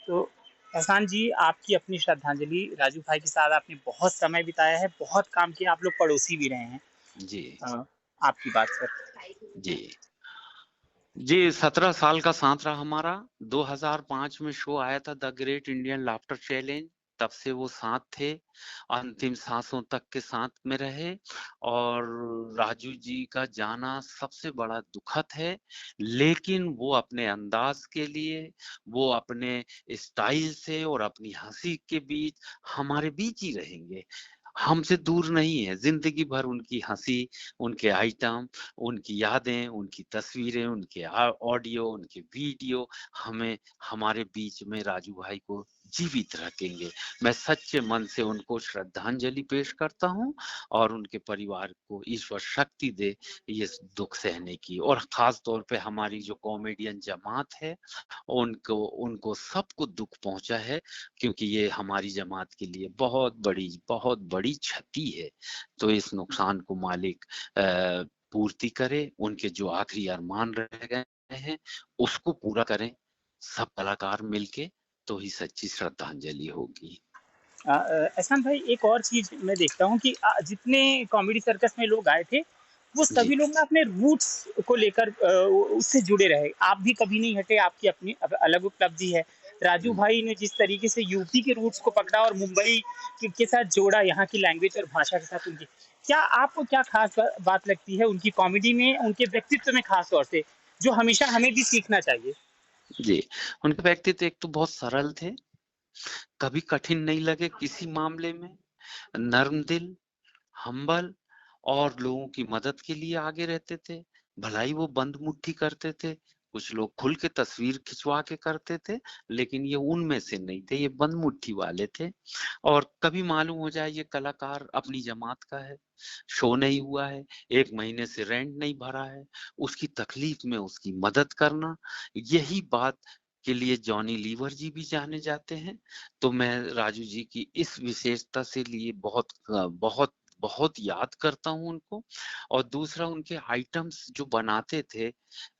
तो एहसान जी, आपकी अपनी श्रद्धांजलि। राजू भाई के साथ आपने बहुत समय बिताया है, बहुत काम किया, आप लोग पड़ोसी भी रहे हैं। जी। आपकी बात सर। जी। जी, 17 साल का साथ रहा हमारा। 2005 में शो आया था the great Indian laughter challenge. तब से वो साथ थे, अंतिम सांसों तक के साथ में रहे। और राजू जी का जाना सबसे बड़ा दुखद है, लेकिन वो अपने अंदाज के लिए, वो अपने स्टाइल से और अपनी हंसी के बीच हमारे बीच ही रहेंगे, हमसे दूर नहीं है। जिंदगी भर उनकी हंसी, उनके आइटम, उनकी यादें, उनकी तस्वीरें, उनके ऑडियो, उनके वीडियो हमें हमारे बीच में राजू भाई को जीवित रखेंगे। मैं सच्चे मन से उनको श्रद्धांजलि पेश करता हूं और उनके परिवार को ईश्वर शक्ति दे ये दुख सहने की। और खास तौर पे हमारी जो कॉमेडियन जमात है, उनको उनको सबको दुख पहुंचा है, क्योंकि ये हमारी जमात के लिए बहुत बड़ी क्षति है। तो इस नुकसान को मालिक पूर्ति करे, उनके जो आखिरी अरमान रह गए हैं उसको पूरा करें सब कलाकार मिलके, तो ही सच्ची श्रद्धांजलि होगी। एहसान भाई, एक और चीज मैं देखता हूँ कि जितने कॉमेडी सर्कस में लोग आए थे, वो जी। सभी लोग ना अपने रूट्स को लेकर उससे जुड़े रहे। आप भी कभी नहीं हटे, आपकी अपनी अलग उपलब्धि है। राजू भाई ने जिस तरीके से यूपी के रूट्स को पकड़ा और मुंबई के साथ जोड़ा, यहाँ की लैंग्वेज और भाषा के साथ उनकी, क्या आपको क्या खास बात लगती है उनकी कॉमेडी में, उनके व्यक्तित्व में खास तौर से, जो हमेशा हमें भी सीखना चाहिए? जी, उनके व्यक्तित्व एक तो बहुत सरल थे, कभी कठिन नहीं लगे किसी मामले में, नर्म दिल, हम्बल, और लोगों की मदद के लिए आगे रहते थे। भलाई वो बंद मुट्ठी करते थे, कुछ लोग खुल के तस्वीर खिंचवा के करते थे, लेकिन ये उनमें से नहीं थे, ये बंद मुट्ठी वाले थे। और कभी मालूम हो जाए ये कलाकार अपनी जमात का है, शो नहीं हुआ है, 1 महीने से रेंट नहीं भरा है, उसकी तकलीफ में उसकी मदद करना, यही बात के लिए जॉनी लीवर जी भी जाने जाते हैं। तो मैं राजू जी की इस विशेषता से लिए बहुत बहुत याद करता हूँ उनको। और दूसरा, उनके आइटम्स जो बनाते थे,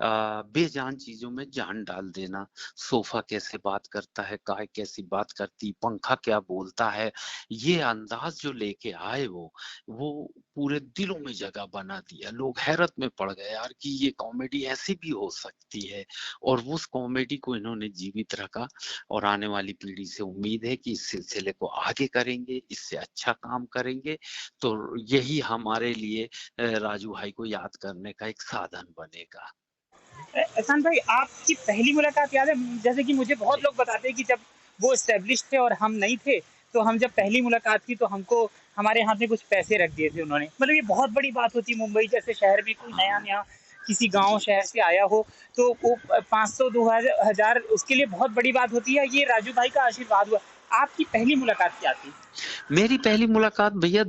बेजान चीजों में जान डाल देना। सोफा कैसे बात करता है, गाय कैसी बात करती, पंखा क्या बोलता है, ये अंदाज जो लेके आए वो पूरे दिलों में जगह बना दिया। लोग हैरत में पड़ गए यार कि ये कॉमेडी ऐसी भी हो सकती है। और उस कॉमेडी को इन्होंने जीवित रखा, और आने वाली पीढ़ी से उम्मीद है कि इस सिलसिले को आगे करेंगे, इससे अच्छा काम करेंगे। तो यही हमारे लिए राजू भाई को याद करने का एक साधन बनेगा। एहसान भाई, आपकी पहली मुलाकात याद है? जैसे कि मुझे बहुत जी। लोग बताते हैं कि जब वो एस्टेब्लिश थे और हम नहीं थे, तो हम जब पहली मुलाकात की तो हमको हमारे हाथ में कुछ पैसे रख दिए थे उन्होंने। मतलब ये बहुत बड़ी बात होती है, मुंबई जैसे शहर में कोई नया हाँ। नया किसी गांव जी। शहर से आया हो, तो वो 500 2000 उसके लिए बहुत बड़ी बात होती है। ये राजू भाई का आशीर्वाद हुआ। आपकी पहली मुलाकात क्या थी? मेरी पहली मुलाकात भैया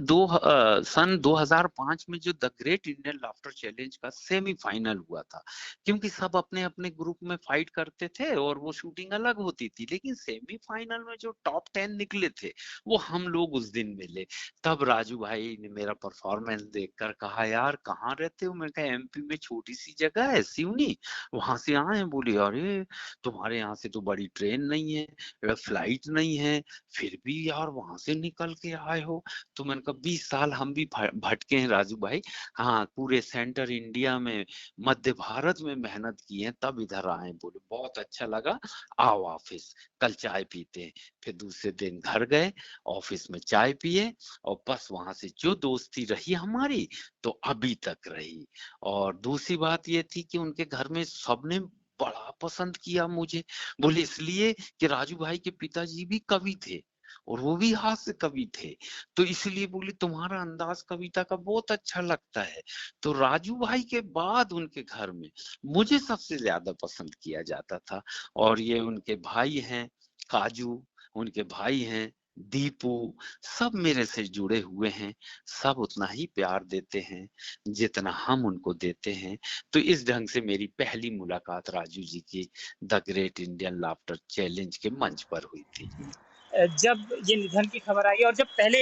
सन 2005 में जो the great Indian laughter challenge का सेमीफाइनल हुआ था। क्योंकि सब अपने अपने ग्रुप में फाइट करते थे और वो शूटिंग अलग होती थी, लेकिन सेमीफाइनल में जो टॉप 10 निकले थे वो हम लोग उस दिन मिले। तब राजू भाई ने मेरा परफॉर्मेंस देखकर कहा, यार कहाँ रहते हो? मैं कहा एमपी में छोटी सी जगह है सिवनी, वहां से आए हैं। बोले अरे तुम्हारे यहाँ से तो बड़ी ट्रेन नहीं है, फ्लाइट नहीं है, फिर भी यार वहां से निकल के आए हो। तो मैंने कहा 20 साल हम भी भटके हैं राजू भाई। हाँ, पूरे सेंटर इंडिया में, मध्य भारत में मेहनत की है, तब इधर आए। बोले बहुत अच्छा लगा, आओ ऑफिस, कल चाय पीते हैं। फिर दूसरे दिन घर गए, ऑफिस में चाय पिए, और बस वहां से जो दोस्ती रही हमारी, तो अभी तक रही। और दूसरी बात ये थी कि उनके घर में सबने बड़ा पसंद किया मुझे। बोले इसलिए कि राजू भाई के पिताजी भी कवि थे और वो भी हास्य कवि थे, तो इसलिए बोले तुम्हारा अंदाज कविता का बहुत अच्छा लगता है। तो राजू भाई के बाद उनके घर में मुझे सबसे ज्यादा पसंद किया जाता था। और ये उनके भाई हैं काजू, उनके भाई हैं दीपू, सब मेरे से जुड़े हुए हैं, सब उतना ही प्यार देते हैं जितना हम उनको देते हैं। तो इस ढंग से मेरी पहली मुलाकात राजू जी की the great Indian laughter challenge के मंच पर हुई थी। जब ये निधन की खबर आई और जब पहले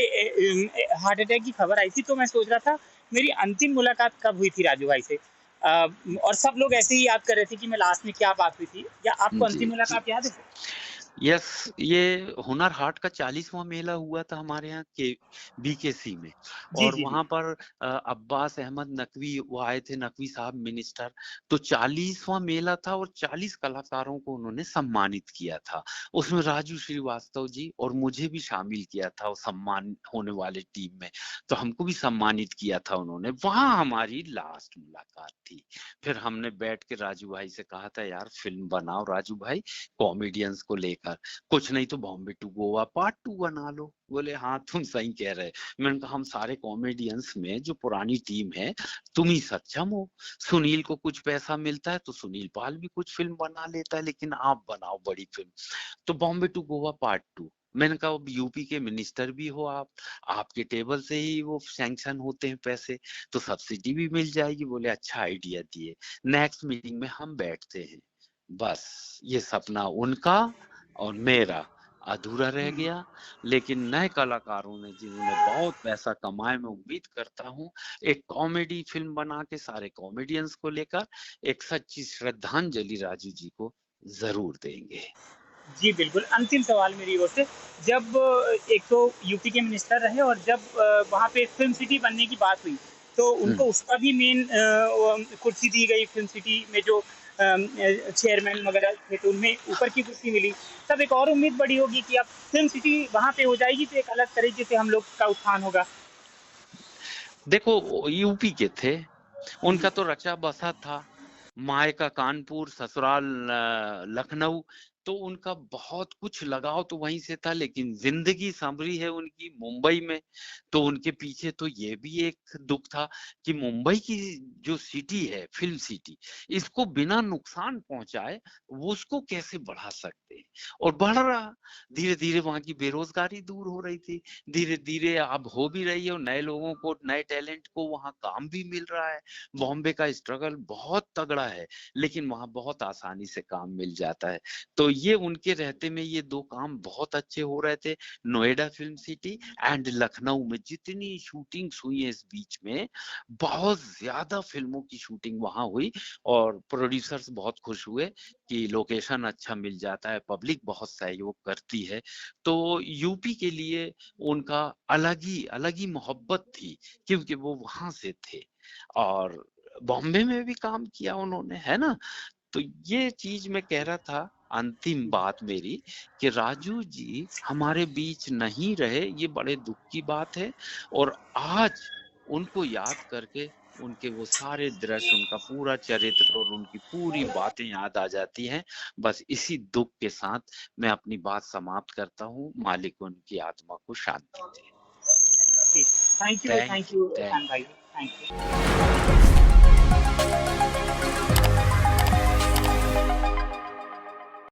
हार्ट अटैक की खबर आई थी, तो मैं सोच रहा था मेरी अंतिम मुलाकात कब हुई थी राजू भाई से। और सब लोग ऐसे ही याद कर रहे थे कि मैं लास्ट में क्या बात हुई थी। या आपको जी। अंतिम मुलाकात याद है? यस, ये हुनर हाट का 40वां मेला हुआ था हमारे यहाँ के बीकेसी में। जी, और जी, जी। वहां पर अब्बास अहमद नकवी वो आए थे, नकवी साहब मिनिस्टर। तो 40वां मेला था और 40 कलाकारों को उन्होंने सम्मानित किया था। उसमें राजू श्रीवास्तव जी और मुझे भी शामिल किया था उस सम्मान होने वाले टीम में। तो हमको भी सम्मानित किया था उन्होंने। वहां हमारी लास्ट मुलाकात थी। फिर हमने बैठ के राजू भाई से कहा था, यार फिल्म बनाओ राजू भाई, कॉमेडियंस को लेकर, कुछ नहीं तो बॉम्बे टू गोवा पार्ट 2 बना लो। बोले हाँ तुम सही कह रहे। मैंने कहा हम सारे कॉमेडियंस में जो पुरानी टीम है, तुम ही सक्षम हो। सुनील को कुछ पैसा मिलता है तो सुनील पाल भी कुछ फिल्म बना लेता है, लेकिन आप बनाओ बड़ी फिल्म। तो बॉम्बे टू गोवा पार्ट 2। मैंने कहा अब यूपी के मिनिस्टर भी हो आप, आपके टेबल से ही वो सैंक्शन होते हैं पैसे, तो सब्सिडी भी मिल जाएगी। बोले अच्छा आइडिया दिए। नेक्स्ट मीटिंग में हम बैठते हैं। बस ये सपना उनका और मेरा अधूरा रह हुँ। गया। लेकिन नए कलाकारों ने जिन्होंने बहुत पैसा कमाए, मैं उम्मीद करता हूँ एक कॉमेडी फिल्म बना के सारे कॉमेडियंस को लेकर एक सच्ची श्रद्धांजलि राजू जी को जरूर देंगे। जी, बिल्कुल। अंतिम सवाल मेरी ओर से, जब एक तो यूपी के मिनिस्टर रहे और जब वहाँ पे फ़िल्म सिटी बनने की बात हुई, तो उनको हम्म। उसका भी मेन कुर्सी दी गई फ़िल्म सिटी में जो चेयरमैन वगैरह थे, तो उन्हें ऊपर की कुर्सी मिली। तब एक और उम्मीद बड़ी होगी कि अब फ़िल्म सिटी वहाँ पे हो जाएगी, तो एक अलग तरीके से हम लोग का उत्थान होगा। देखो यूपी के थे, हुँ, उनका तो रचा बसा था। मायका कानपुर, ससुराल लखनऊ। तो उनका बहुत कुछ लगाव तो वहीं से था, लेकिन जिंदगी संवरी है उनकी मुंबई में। तो उनके पीछे तो ये भी एक दुख था कि मुंबई की जो सिटी है, फिल्म सिटी, इसको बिना नुकसान पहुंचाए वो उसको कैसे बढ़ा सकते हैं। और बढ़ रहा, धीरे धीरे वहां की बेरोजगारी दूर हो रही थी। धीरे धीरे अब हो भी रही है और नए लोगों को, नए टैलेंट को वहां काम भी मिल रहा है। बॉम्बे का स्ट्रगल बहुत तगड़ा है, लेकिन वहां बहुत आसानी से काम मिल जाता है। तो ये उनके रहते में ये दो काम बहुत अच्छे हो रहे थे। Noida film city and Lucknow में जितनी शूटिंग हुई है इस बीच में, बहुत ज्यादा फिल्मों की शूटिंग वहां हुई। और प्रोड्यूसर्स बहुत खुश हुए कि लोकेशन अच्छा मिल जाता है, पब्लिक बहुत सहयोग करती है। तो यूपी के लिए उनका अलग ही मोहब्बत थी, क्योंकि वो वहां से थे। और बॉम्बे में भी काम किया उन्होंने, है ना। तो ये चीज मैं कह रहा था, अंतिम बात मेरी, कि राजू जी हमारे बीच नहीं रहे, ये बड़े दुख की बात है। और आज उनको याद करके उनके वो सारे दृश्य, उनका पूरा चरित्र और उनकी पूरी बातें याद आ जाती हैं। बस इसी दुख के साथ मैं अपनी बात समाप्त करता हूँ। मालिक उनकी आत्मा को शांति दे। जी। Thank thank you you, thank Khan भाई। यू। Thank you.